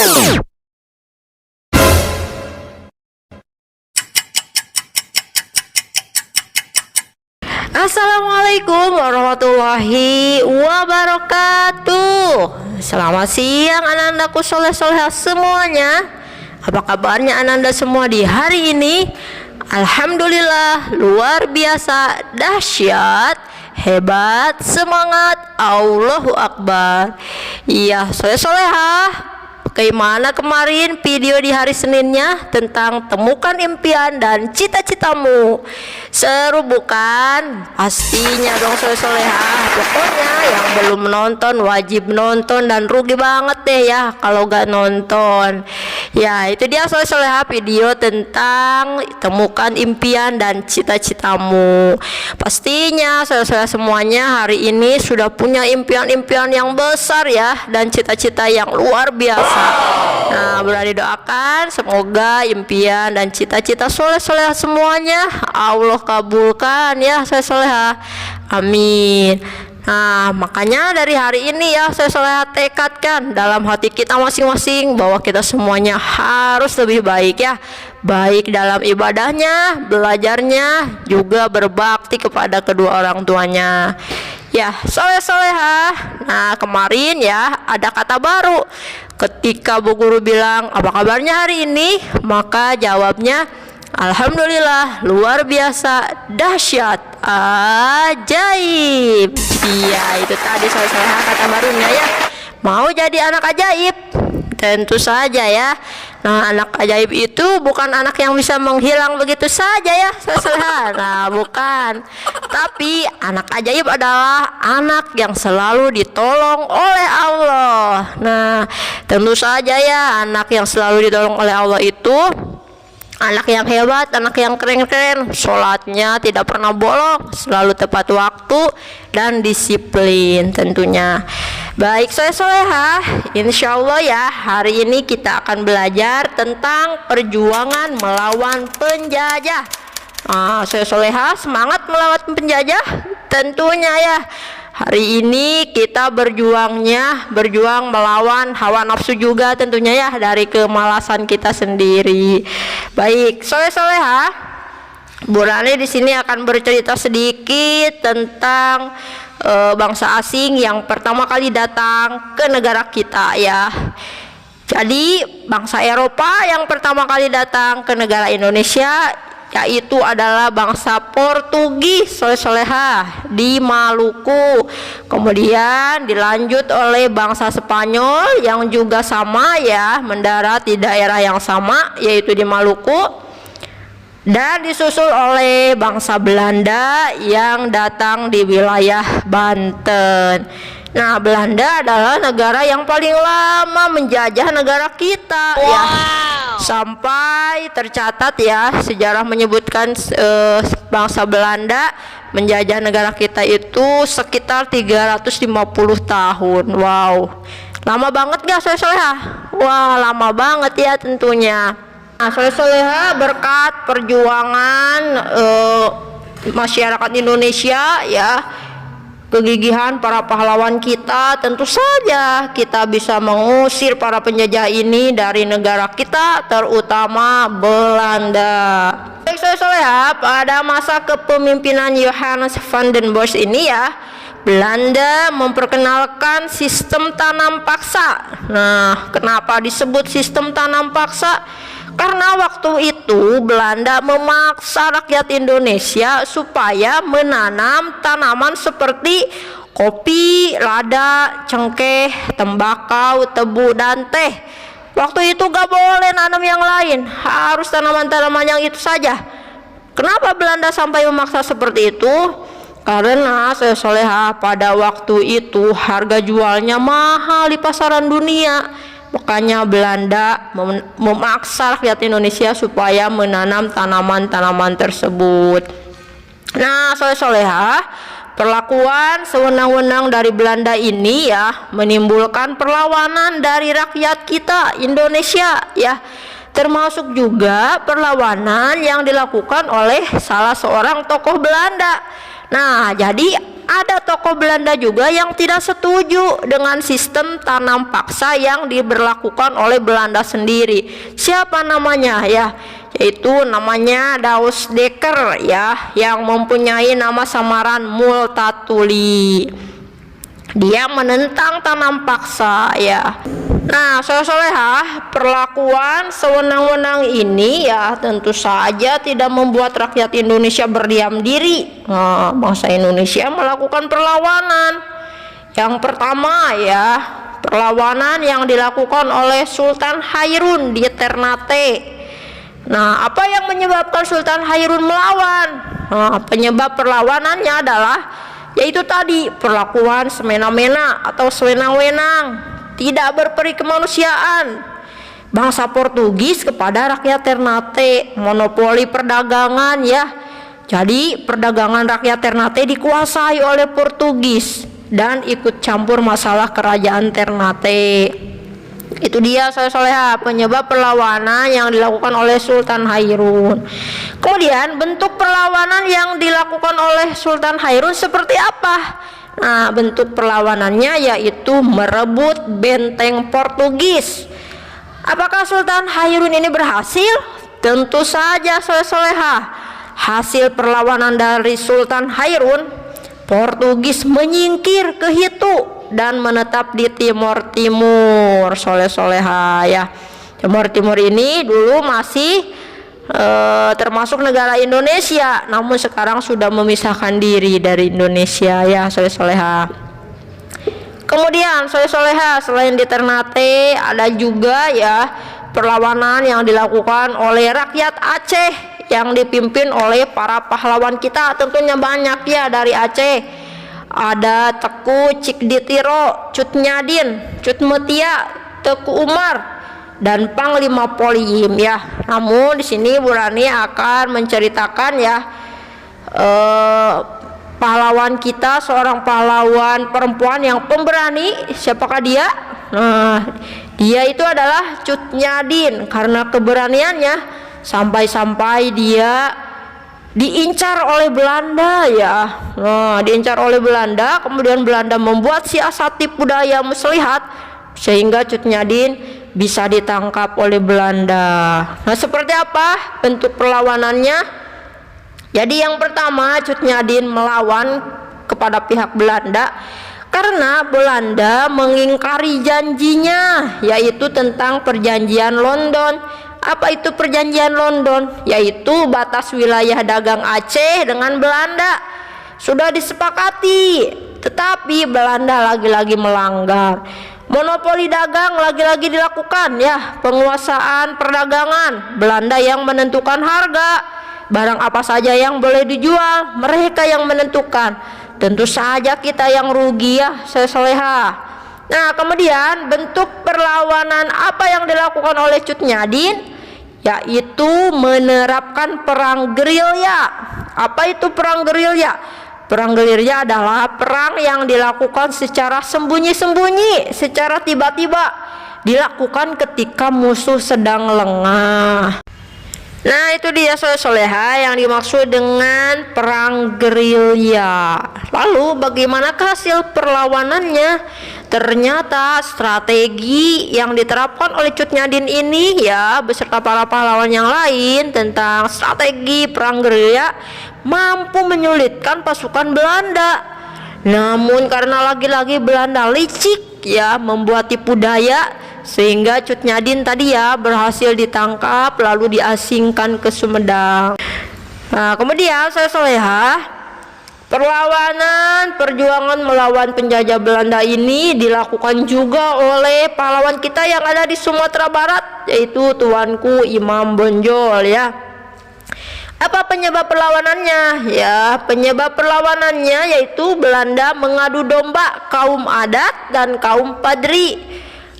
Assalamualaikum warahmatullahi wabarakatuh. Selamat siang anandaku soleh-soleha semuanya. Apa kabarnya ananda semua di hari ini? Alhamdulillah, luar biasa, dahsyat, hebat, semangat, Allahu Akbar. Iya, soleh-soleha, bagaimana kemarin video di hari Seninnya tentang temukan impian dan cita-citamu? Seru bukan? Pastinya dong soleh-soleha. Pokoknya yang belum nonton wajib nonton dan rugi banget deh ya kalau gak nonton. Ya itu dia soleh-soleha, video tentang temukan impian dan cita-citamu. Pastinya soleh-soleha semuanya hari ini sudah punya impian-impian yang besar ya, dan cita-cita yang luar biasa. Nah, berani doakan semoga impian dan cita-cita soleh-soleha semuanya Allah kabulkan ya soleh-soleha, amin. Nah, makanya dari hari ini ya soleh-soleha tekadkan dalam hati kita masing-masing bahwa kita semuanya harus lebih baik ya, baik dalam ibadahnya, belajarnya, juga berbakti kepada kedua orang tuanya ya soleh-soleha. Nah, kemarin ya ada kata baru. Ketika Bu Guru bilang apa kabarnya hari ini, maka jawabnya alhamdulillah, luar biasa, dahsyat, ajaib. Iya, itu tadi soleh-soleha kata barunya ya. Mau jadi anak ajaib? Tentu saja ya. Nah, anak ajaib itu bukan anak yang bisa menghilang begitu saja ya soleh-soleha. Nah, bukan. Tapi anak ajaib adalah anak yang selalu ditolong oleh Allah. Nah, tentu saja ya, anak yang selalu ditolong oleh Allah itu anak yang hebat, anak yang keren-keren. Sholatnya tidak pernah bolong, selalu tepat waktu dan disiplin tentunya. Baik soleh-soleha, insya Allah ya hari ini kita akan belajar tentang perjuangan melawan penjajah. Soleh-soleha semangat melawan penjajah tentunya ya. Hari ini kita berjuang melawan hawa nafsu juga tentunya ya, dari kemalasan kita sendiri. Baik, soleh-soleha, Bu Rani di sini akan bercerita sedikit tentang bangsa asing yang pertama kali datang ke negara kita ya. Jadi bangsa Eropa yang pertama kali datang ke negara Indonesia yaitu adalah bangsa Portugis soleh-soleha di Maluku. Kemudian dilanjut oleh bangsa Spanyol yang juga sama ya, mendarat di daerah yang sama yaitu di Maluku. Dan disusul oleh bangsa Belanda yang datang di wilayah Banten. Nah, Belanda adalah negara yang paling lama menjajah negara kita ya. Sampai tercatat ya, sejarah menyebutkan bangsa Belanda menjajah negara kita itu sekitar 350 tahun. Wow, lama banget gak soleh-soleha? Wah, lama banget ya tentunya. Nah, soleh-soleha, berkat perjuangan masyarakat Indonesia ya, kegigihan para pahlawan kita, tentu saja kita bisa mengusir para penjajah ini dari negara kita, terutama Belanda. Baik soleh-soleha, pada masa kepemimpinan Johannes van den Bosch ini ya, Belanda memperkenalkan sistem tanam paksa. Nah, kenapa disebut sistem tanam paksa? Karena waktu itu Belanda memaksa rakyat Indonesia supaya menanam tanaman seperti kopi, lada, cengkeh, tembakau, tebu, dan teh. Waktu itu gak boleh nanam yang lain, harus tanaman-tanaman yang itu saja. Kenapa Belanda sampai memaksa seperti itu? Karena soleh-soleha, pada waktu itu harga jualnya mahal di pasaran dunia. Makanya Belanda memaksa rakyat Indonesia supaya menanam tanaman-tanaman tersebut. Nah, soleh-soleha, perlakuan sewenang-wenang dari Belanda ini ya menimbulkan perlawanan dari rakyat kita Indonesia ya, termasuk juga perlawanan yang dilakukan oleh salah seorang tokoh Belanda. Nah, jadi ada tokoh Belanda juga yang tidak setuju dengan sistem tanam paksa yang diberlakukan oleh Belanda sendiri. Siapa namanya ya? Yaitu namanya Douwe Dekker ya, yang mempunyai nama samaran Multatuli. Dia menentang tanam paksa ya. Nah, soleha, perlakuan sewenang-wenang ini ya tentu saja tidak membuat rakyat Indonesia berdiam diri. Nah, bangsa Indonesia melakukan perlawanan. Yang pertama ya, perlawanan yang dilakukan oleh Sultan Hairun di Ternate. Nah, apa yang menyebabkan Sultan Hairun melawan? Nah, penyebab perlawanannya adalah yaitu tadi perlakuan semena-mena atau sewenang-wenang, tidak berperi kemanusiaan bangsa Portugis kepada rakyat Ternate, monopoli perdagangan ya. Jadi perdagangan rakyat Ternate dikuasai oleh Portugis dan ikut campur masalah kerajaan Ternate. Itu dia soleha penyebab perlawanan yang dilakukan oleh Sultan Hairun. Kemudian bentuk perlawanan yang dilakukan oleh Sultan Hairun seperti apa? Nah, bentuk perlawanannya yaitu merebut benteng Portugis. Apakah Sultan Hairun ini berhasil? Tentu saja soleha. Hasil perlawanan dari Sultan Hairun, Portugis menyingkir ke Hitu dan menetap di Timor Timur. Soleha ya. Timor Timur ini dulu masih termasuk negara Indonesia, namun sekarang sudah memisahkan diri dari Indonesia ya soleha. Kemudian soleha, selain di Ternate ada juga ya perlawanan yang dilakukan oleh rakyat Aceh yang dipimpin oleh para pahlawan kita, tentunya banyak ya dari Aceh. Ada Teku Cikditiro, Cut Nyadin, Cut Mutia, Teku Umar, dan Panglima Polim ya. Namun di sini Bu Rani akan menceritakan ya pahlawan kita, seorang pahlawan perempuan yang pemberani. Siapakah dia? Nah, dia itu adalah Cut Nyadin. Karena keberaniannya sampai-sampai dia diincar oleh Belanda ya. Nah, diincar oleh Belanda, kemudian Belanda membuat siasat tipu daya muslihat sehingga Cut Nyadin bisa ditangkap oleh Belanda. Nah, seperti apa bentuk perlawanannya? Jadi yang pertama, Cut Nyadin melawan kepada pihak Belanda karena Belanda mengingkari janjinya, yaitu tentang perjanjian London. Apa itu perjanjian London? Yaitu batas wilayah dagang Aceh dengan Belanda sudah disepakati, tetapi Belanda lagi-lagi melanggar. Monopoli dagang lagi-lagi dilakukan ya, penguasaan perdagangan. Belanda yang menentukan harga, barang apa saja yang boleh dijual, mereka yang menentukan. Tentu saja kita yang rugi ya soleha. Nah, kemudian bentuk perlawanan apa yang dilakukan oleh Cut Nyadin? Yaitu menerapkan perang gerilya. Apa itu perang gerilya? Perang gerilya adalah perang yang dilakukan secara sembunyi-sembunyi, secara tiba-tiba, dilakukan ketika musuh sedang lengah. Nah, itu dia soleha yang dimaksud dengan perang gerilya. Lalu bagaimanakah hasil perlawanannya? Ternyata strategi yang diterapkan oleh Cut Nyadin ini ya beserta para pahlawan yang lain tentang strategi perang gerilya mampu menyulitkan pasukan Belanda. Namun karena lagi-lagi Belanda licik ya membuat tipu daya, sehingga Cut Nyadin tadi ya berhasil ditangkap lalu diasingkan ke Sumedang. Nah, kemudian soleha, perlawanan perjuangan melawan penjajah Belanda ini dilakukan juga oleh pahlawan kita yang ada di Sumatera Barat, yaitu Tuanku Imam Bonjol ya. Apa penyebab perlawanannya? Ya, penyebab perlawanannya yaitu Belanda mengadu domba kaum adat dan kaum padri.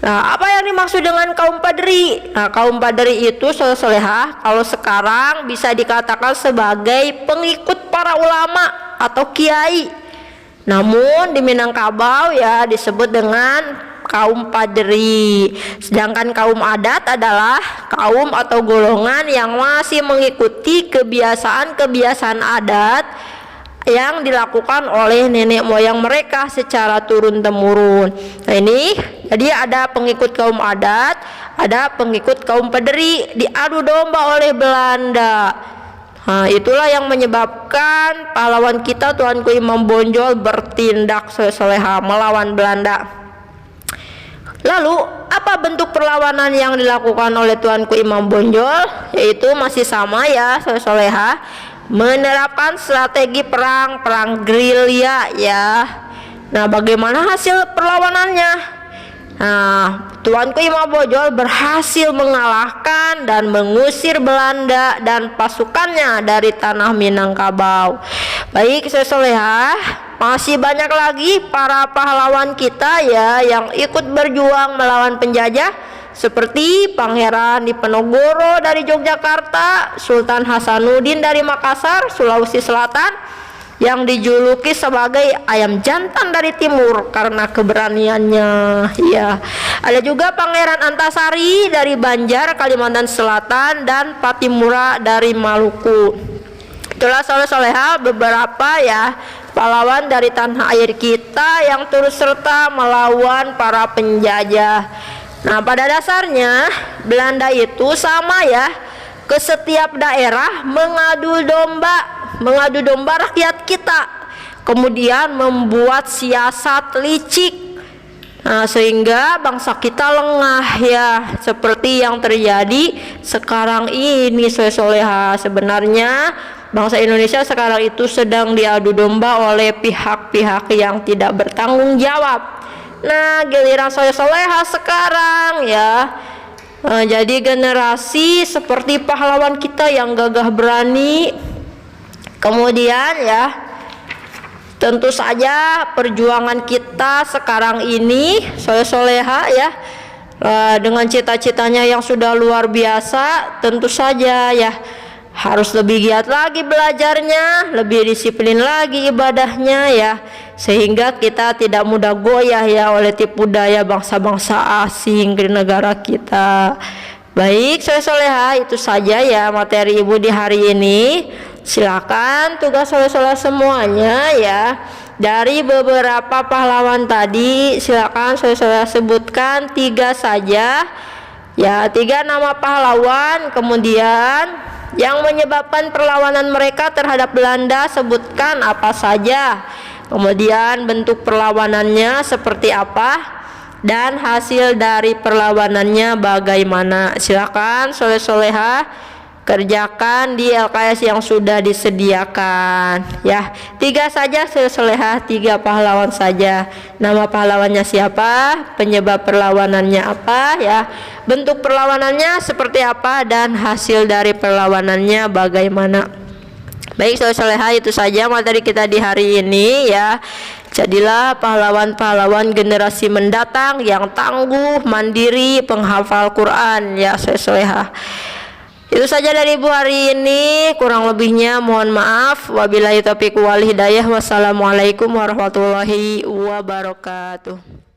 Nah, apa yang dimaksud dengan kaum padri? Nah, kaum padri itu soleha kalau sekarang bisa dikatakan sebagai pengikut para ulama atau kiai. Namun di Minangkabau ya disebut dengan kaum padri. Sedangkan kaum adat adalah kaum atau golongan yang masih mengikuti kebiasaan-kebiasaan adat yang dilakukan oleh nenek moyang mereka secara turun-temurun. Nah ini, jadi ada pengikut kaum adat, ada pengikut kaum pederi, diadu domba oleh Belanda. Nah, itulah yang menyebabkan pahlawan kita Tuanku Imam Bonjol bertindak soleha melawan Belanda. Lalu apa bentuk perlawanan yang dilakukan oleh Tuanku Imam Bonjol? Yaitu masih sama ya soleha, menerapkan strategi perang gerilya ya. Nah, bagaimana hasil perlawanannya? Nah, Tuanku Imam Bonjol berhasil mengalahkan dan mengusir Belanda dan pasukannya dari tanah Minangkabau. Baik soleha, masih banyak lagi para pahlawan kita ya yang ikut berjuang melawan penjajah, seperti Pangeran Diponegoro dari Yogyakarta, Sultan Hasanuddin dari Makassar, Sulawesi Selatan, yang dijuluki sebagai ayam jantan dari timur karena keberaniannya ya. Ada juga Pangeran Antasari dari Banjar, Kalimantan Selatan, dan Patimura dari Maluku. Itulah soleha beberapa ya pahlawan dari tanah air kita yang turut serta melawan para penjajah. Nah, pada dasarnya Belanda itu sama ya, ke setiap daerah mengadu domba rakyat kita, kemudian membuat siasat licik. Nah, sehingga bangsa kita lengah ya, seperti yang terjadi sekarang ini soleha. Sebenarnya bangsa Indonesia sekarang itu sedang diadu domba oleh pihak-pihak yang tidak bertanggung jawab. Nah, giliran soleha sekarang ya, jadi generasi seperti pahlawan kita yang gagah berani. Kemudian ya, tentu saja perjuangan kita sekarang ini soleha ya, dengan cita-citanya yang sudah luar biasa, tentu saja ya harus lebih giat lagi belajarnya, lebih disiplin lagi ibadahnya ya, sehingga kita tidak mudah goyah ya oleh tipu daya bangsa-bangsa asing di negara kita. Baik soleha, itu saja ya materi ibu di hari ini. Silakan tugas soleha semuanya ya. Dari beberapa pahlawan tadi, silakan soleha sebutkan 3 saja ya, 3 nama pahlawan. Kemudian yang menyebabkan perlawanan mereka terhadap Belanda, sebutkan apa saja. Kemudian bentuk perlawanannya seperti apa, dan hasil dari perlawanannya bagaimana. Silakan soleha kerjakan di LKS yang sudah disediakan ya. 3 saja soleha, 3 pahlawan saja. Nama pahlawannya siapa, penyebab perlawanannya apa ya, bentuk perlawanannya seperti apa, dan hasil dari perlawanannya bagaimana. Baik soleha, itu saja materi kita di hari ini ya. Jadilah pahlawan-pahlawan generasi mendatang yang tangguh, mandiri, penghafal Quran ya soleha. Itu saja dari ibu hari ini, kurang lebihnya mohon maaf. Wabillahi taufiq wal hidayah. Wassalamualaikum warahmatullahi wabarakatuh.